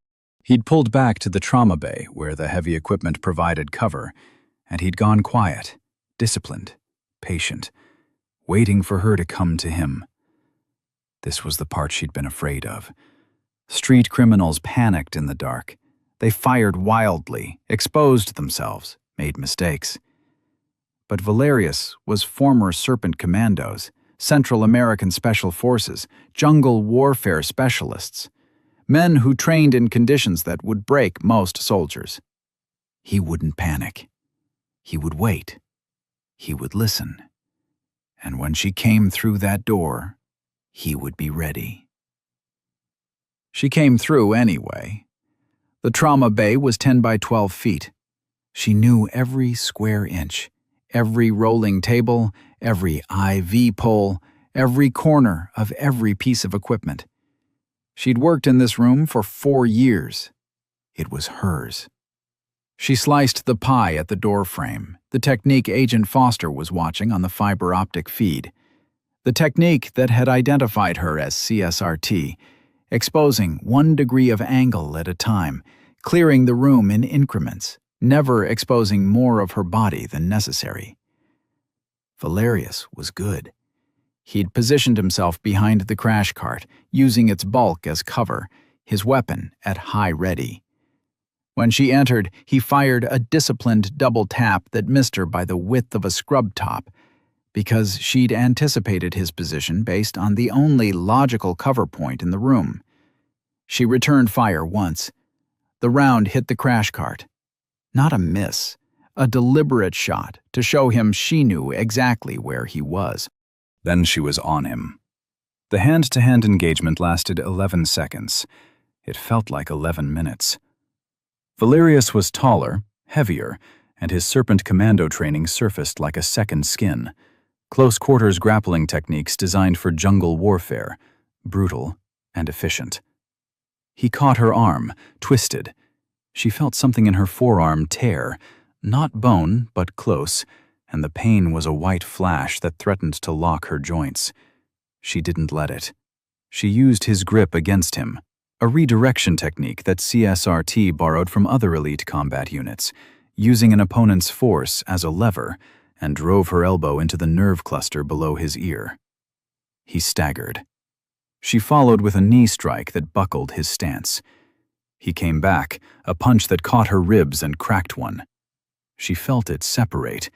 S1: He'd pulled back to the trauma bay where the heavy equipment provided cover, and he'd gone quiet, disciplined, patient, waiting for her to come to him. This was the part she'd been afraid of. Street criminals panicked in the dark. They fired wildly, exposed themselves, made mistakes. But Valerius was former Serpent Commandos, Central American Special Forces, jungle warfare specialists, men who trained in conditions that would break most soldiers. He wouldn't panic. He would wait. He would listen. And when she came through that door, he would be ready. She came through anyway. The trauma bay was 10 by 12 feet. She knew every square inch, every rolling table, every IV pole,
S2: every corner of every piece of equipment. She'd worked in this room for 4 years. It was hers. She sliced the pie at the doorframe, the technique Agent Foster was watching on the fiber optic feed. The technique that had identified her as CSRT, exposing 1 degree of angle at a time, clearing the room in increments, never exposing more of her body than necessary. Valerius was good. He'd positioned himself behind the crash cart, using its bulk as cover, his weapon at high ready. When she entered, he fired a disciplined double tap that missed her by the width of a scrub top, because she'd anticipated his position based on the only logical cover point in the room. She returned fire once. The round hit the crash cart. Not a miss, a deliberate shot to show him she knew exactly where he was.
S1: Then she was on him. The hand-to-hand engagement lasted 11 seconds. It felt like 11 minutes. Valerius was taller, heavier, and his Serpent Commando training surfaced like a second skin. Close-quarters grappling techniques designed for jungle warfare, brutal and efficient. He caught her arm, twisted. She felt something in her forearm tear, not bone, but close, and the pain was a white flash that threatened to lock her joints. She didn't let it. She used his grip against him, a redirection technique that CSRT borrowed from other elite combat units, using an opponent's force as a lever, and drove her elbow into the nerve cluster below his ear. He staggered. She followed with a knee strike that buckled his stance. He came back, a punch that caught her ribs and cracked one. She felt it separate,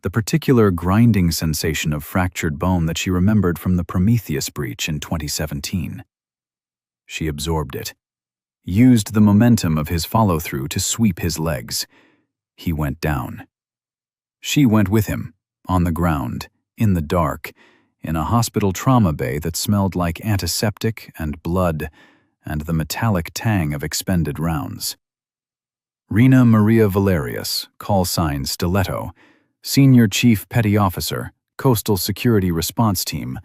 S1: the particular grinding sensation of fractured bone that she remembered from the Prometheus breach in 2017. She absorbed it, used the momentum of his follow-through to sweep his legs. He went down. She went with him, on the ground, in the dark, in a hospital trauma bay that smelled like antiseptic and blood and the metallic tang of expended rounds. Rina Valerius, call sign Stiletto, Senior Chief Petty Officer, Coastal Security Response Team,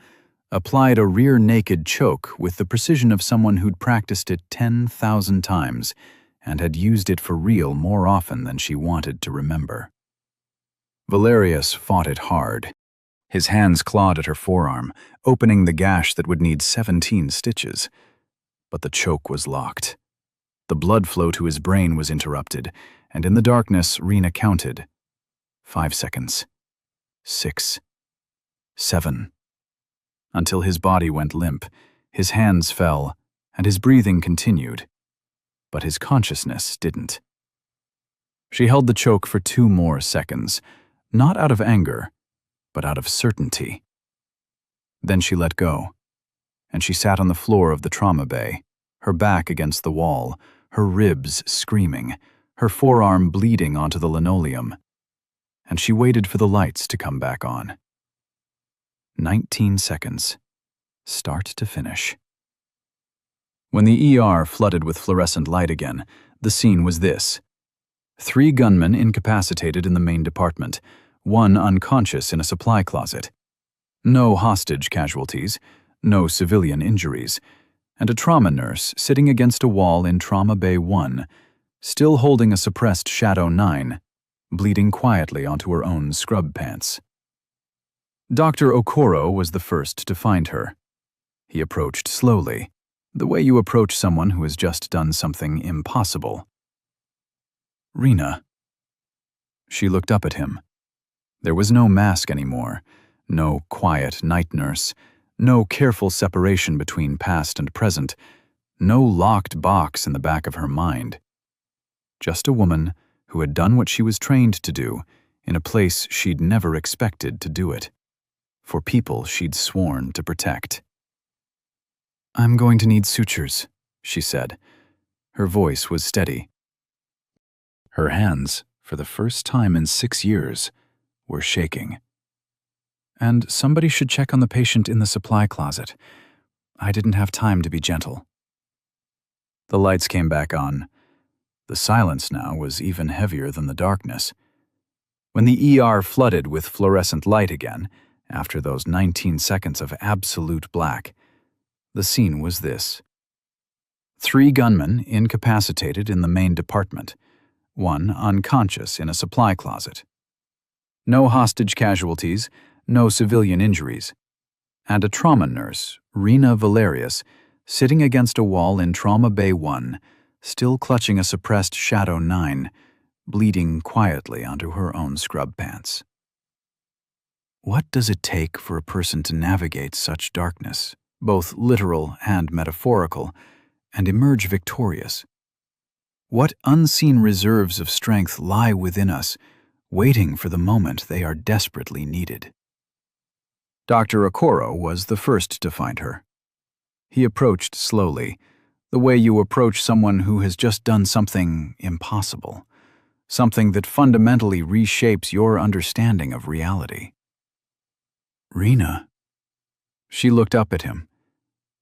S1: applied a rear-naked choke with the precision of someone who'd practiced it 10,000 times and had used it for real more often than she wanted to remember. Valerius fought it hard. His hands clawed at her forearm, opening the gash that would need 17 stitches. But the choke was locked. The blood flow to his brain was interrupted, and in the darkness, Rina counted. 5 seconds. 6. 7. Until his body went limp, his hands fell, and his breathing continued. But his consciousness didn't. She held the choke for 2 more seconds, not out of anger, but out of certainty. Then she let go, and she sat on the floor of the trauma bay, her back against the wall, her ribs screaming, her forearm bleeding onto the linoleum, and she waited for the lights to come back on. 19 seconds, start to finish. When the ER flooded with fluorescent light again, the scene was this. 3 gunmen incapacitated in the main department, 1 unconscious in a supply closet. No hostage casualties, no civilian injuries, and a trauma nurse sitting against a wall in Trauma Bay 1, still holding a suppressed Shadow 9, bleeding quietly onto her own scrub pants. Dr. Okoro was the first to find her. He approached slowly, the way you approach someone who has just done something impossible. Rina. She looked up at him. There was no mask anymore, no quiet night nurse, no careful separation between past and present, no locked box in the back of her mind. Just a woman who had done what she was trained to do in a place she'd never expected to do it, for people she'd sworn to protect. "I'm going to need sutures," she said. Her voice was steady. Her hands, for the first time in 6 years, were shaking. "And somebody should check on the patient in the supply closet. I didn't have time to be gentle." The lights came back on. The silence now was even heavier than the darkness. When the ER flooded with fluorescent light again, after those 19 seconds of absolute black. The scene was this. 3 gunmen incapacitated in the main department, 1 unconscious in a supply closet. No hostage casualties, no civilian injuries. And a trauma nurse, Rina Valerius, sitting against a wall in Trauma Bay 1, still clutching a suppressed Shadow 9, bleeding quietly onto her own scrub pants. What does it take for a person to navigate such darkness, both literal and metaphorical, and emerge victorious? What unseen reserves of strength lie within us, waiting for the moment they are desperately needed? Dr. Okoro was the first to find her. He approached slowly, the way you approach someone who has just done something impossible, something that fundamentally reshapes your understanding of reality. Rina. She looked up at him.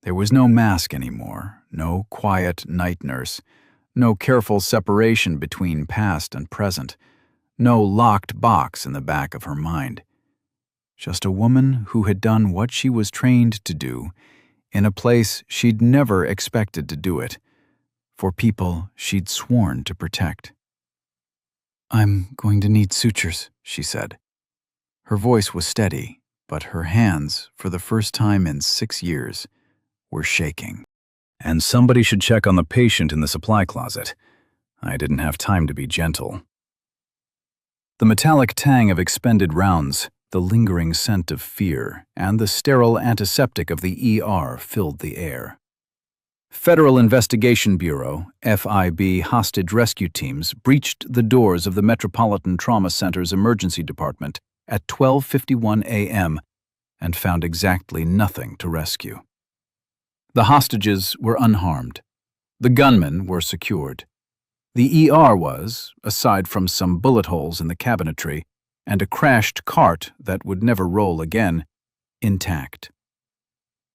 S1: There was no mask anymore, no quiet night nurse, no careful separation between past and present, no locked box in the back of her mind. Just a woman who had done what she was trained to do in a place she'd never expected to do it, for people she'd sworn to protect. "I'm going to need sutures," she said. Her voice was steady, but her hands, for the first time in 6 years, were shaking. "And somebody should check on the patient in the supply closet." I didn't have time to be gentle. The metallic tang of expended rounds, the lingering scent of fear, and the sterile antiseptic of the ER filled the air. Federal Investigation Bureau, FIB hostage rescue teams breached the doors of the Metropolitan Trauma Center's emergency department at 12:51 a.m. and found exactly nothing to rescue. The hostages were unharmed. The gunmen were secured. The ER was, aside from some bullet holes in the cabinetry and a crashed cart that would never roll again, intact.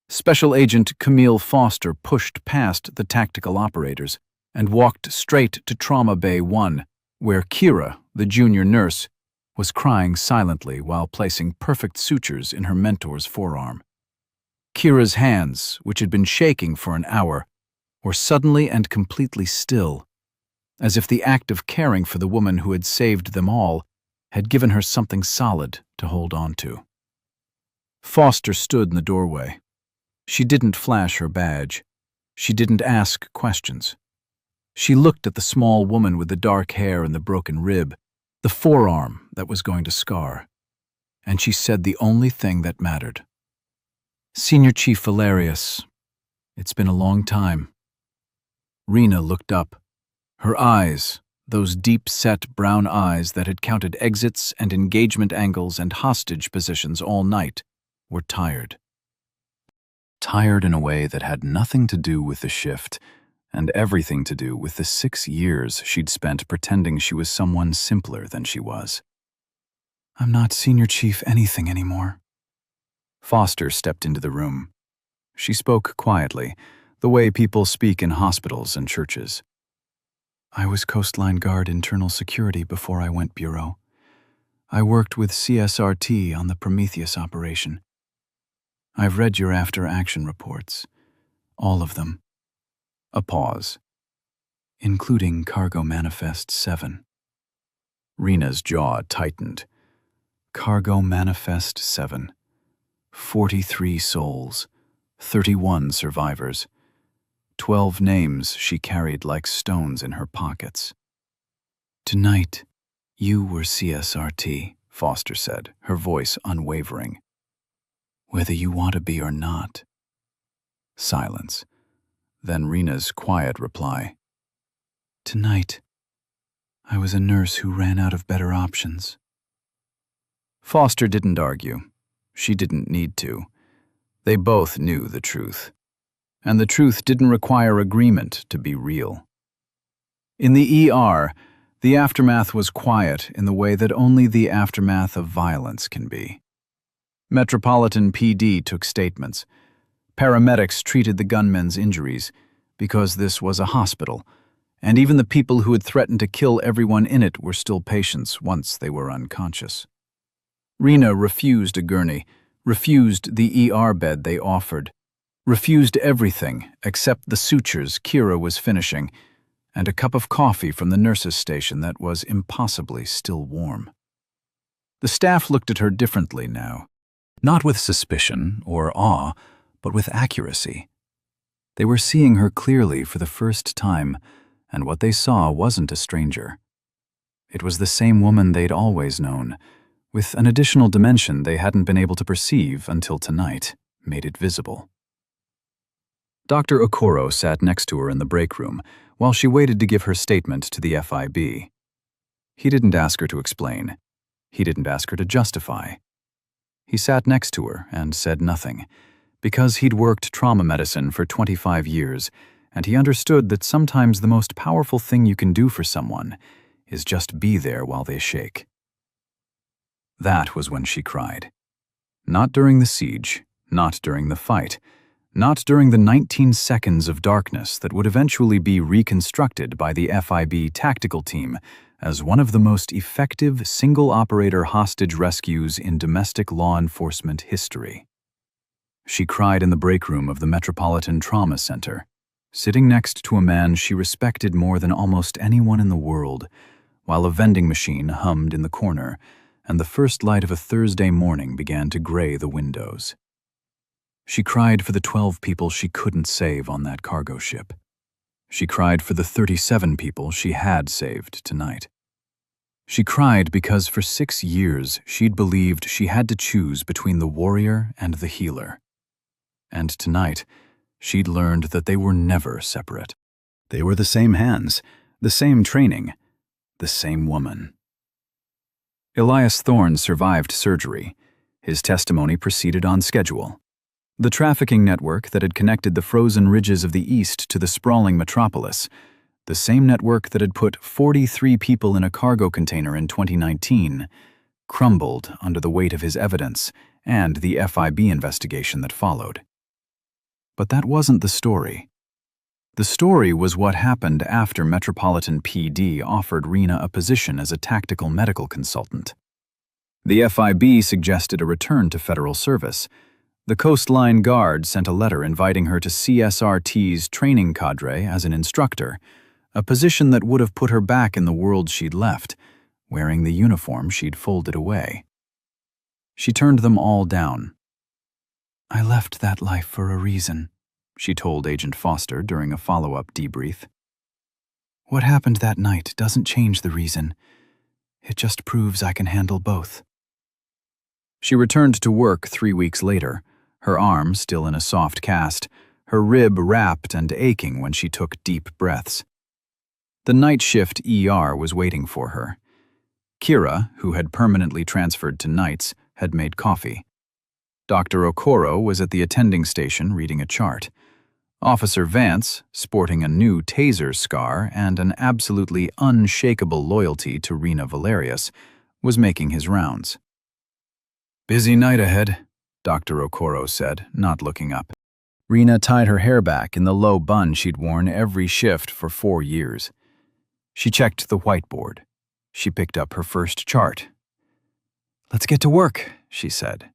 S1: Special Agent Camille Foster pushed past the tactical operators and walked straight to Trauma Bay 1, where Kira, the junior nurse, was crying silently while placing perfect sutures in her mentor's forearm. Kira's hands, which had been shaking for an hour, were suddenly and completely still, as if the act of caring for the woman who had saved them all had given her something solid to hold on to. Foster stood in the doorway. She didn't flash her badge. She didn't ask questions. She looked at the small woman with the dark hair and the broken rib, the forearm that was going to scar, and she said the only thing that mattered. "Senior Chief Valerius, it's been a long time." Rina looked up. Her eyes, those deep-set brown eyes that had counted exits and engagement angles and hostage positions all night, were tired. Tired in a way that had nothing to do with the shift, and everything to do with the 6 years she'd spent pretending she was someone simpler than she was. "I'm not Senior Chief anything anymore." Foster stepped into the room. She spoke quietly, the way people speak in hospitals and churches. "I was Coastline Guard Internal Security before I went Bureau. I worked with CSRT on the Prometheus operation. I've read your after-action reports. All of them." A pause. "Including Cargo Manifest 7. Rina's jaw tightened. Cargo Manifest 7. 43 souls, 31 survivors. 12 names she carried like stones in her pockets. "Tonight, you were CSRT, Foster said, her voice unwavering. "Whether you want to be or not." Silence. Then Rina's quiet reply. "Tonight, I was a nurse who ran out of better options." Foster didn't argue. She didn't need to. They both knew the truth. And the truth didn't require agreement to be real. In the ER, the aftermath was quiet in the way that only the aftermath of violence can be. Metropolitan PD took statements. Paramedics treated the gunmen's injuries because this was a hospital, and even the people who had threatened to kill everyone in it were still patients once they were unconscious. Rina refused a gurney, refused the ER bed they offered, refused everything except the sutures Kira was finishing, and a cup of coffee from the nurse's station that was impossibly still warm. The staff looked at her differently now, not with suspicion or awe, but with accuracy. They were seeing her clearly for the first time, and what they saw wasn't a stranger. It was the same woman they'd always known, with an additional dimension they hadn't been able to perceive until tonight made it visible. Dr. Okoro sat next to her in the break room while she waited to give her statement to the FIB. He didn't ask her to explain. He didn't ask her to justify. He sat next to her and said nothing, because he'd worked trauma medicine for 25 years, and he understood that sometimes the most powerful thing you can do for someone is just be there while they shake. That was when she cried. Not during the siege, not during the fight, not during the 19 seconds of darkness that would eventually be reconstructed by the FIB tactical team as one of the most effective single-operator hostage rescues in domestic law enforcement history. She cried in the break room of the Metropolitan Trauma Center, sitting next to a man she respected more than almost anyone in the world, while a vending machine hummed in the corner and the first light of a Thursday morning began to gray the windows. She cried for the 12 people she couldn't save on that cargo ship. She cried for the 37 people she had saved tonight. She cried because for 6 years she'd believed she had to choose between the warrior and the healer. And tonight, she'd learned that they were never separate. They were the same hands, the same training, the same woman. Elias Thorne survived surgery. His testimony proceeded on schedule. The trafficking network that had connected the frozen ridges of the east to the sprawling metropolis, the same network that had put 43 people in a cargo container in 2019, crumbled under the weight of his evidence and the FIB investigation that followed. But that wasn't the story. The story was what happened after Metropolitan PD offered Rina a position as a tactical medical consultant. The FIB suggested a return to federal service. The Coastline Guard sent a letter inviting her to CSRT's training cadre as an instructor, a position that would have put her back in the world she'd left, wearing the uniform she'd folded away. She turned them all down. "I left that life for a reason," she told Agent Foster during a follow-up debrief. "What happened that night doesn't change the reason. It just proves I can handle both." She returned to work 3 weeks later, her arm still in a soft cast, her rib wrapped and aching when she took deep breaths. The night shift ER was waiting for her. Kira, who had permanently transferred to nights, had made coffee. Dr. Okoro was at the attending station reading a chart. Officer Vance, sporting a new taser scar and an absolutely unshakable loyalty to Rina Valerius, was making his rounds. "Busy night ahead," Dr. Okoro said, not looking up. Rina tied her hair back in the low bun she'd worn every shift for 4 years. She checked the whiteboard. She picked up her first chart. "Let's get to work," she said.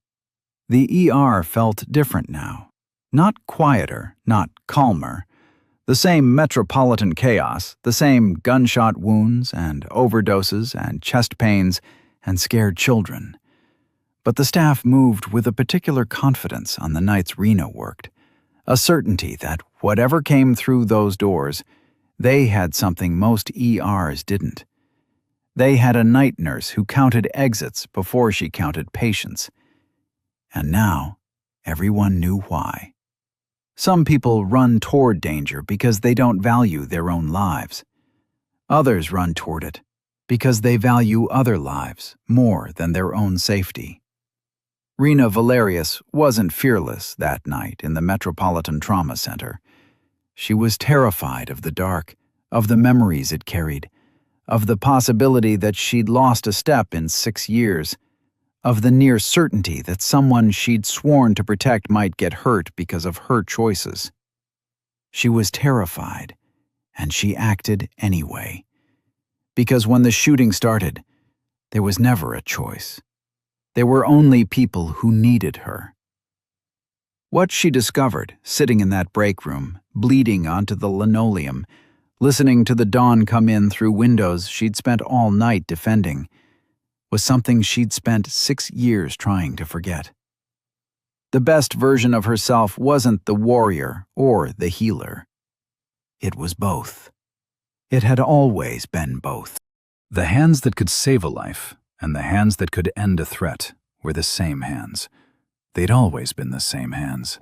S1: The ER felt different now. Not quieter, not calmer. The same metropolitan chaos, the same gunshot wounds and overdoses and chest pains and scared children. But the staff moved with a particular confidence on the nights Rina worked, a certainty that whatever came through those doors, they had something most ERs didn't. They had a night nurse who counted exits before she counted patients. And now, everyone knew why. Some people run toward danger because they don't value their own lives. Others run toward it because they value other lives more than their own safety. Rina Valerius wasn't fearless that night in the Metropolitan Trauma Center. She was terrified of the dark, of the memories it carried, of the possibility that she'd lost a step in 6 years, of the near certainty that someone she'd sworn to protect might get hurt because of her choices. She was terrified, and she acted anyway. Because when the shooting started, there was never a choice.
S2: They were only people who needed her. What she discovered, sitting in that break room, bleeding onto the linoleum, listening to the dawn come in through windows she'd spent all night defending, was something she'd spent 6 years trying to forget. The best version of herself wasn't the warrior or the healer. It was both. It had always been both.
S1: The hands that could save a life and the hands that could end a threat were the same hands. They'd always been the same hands.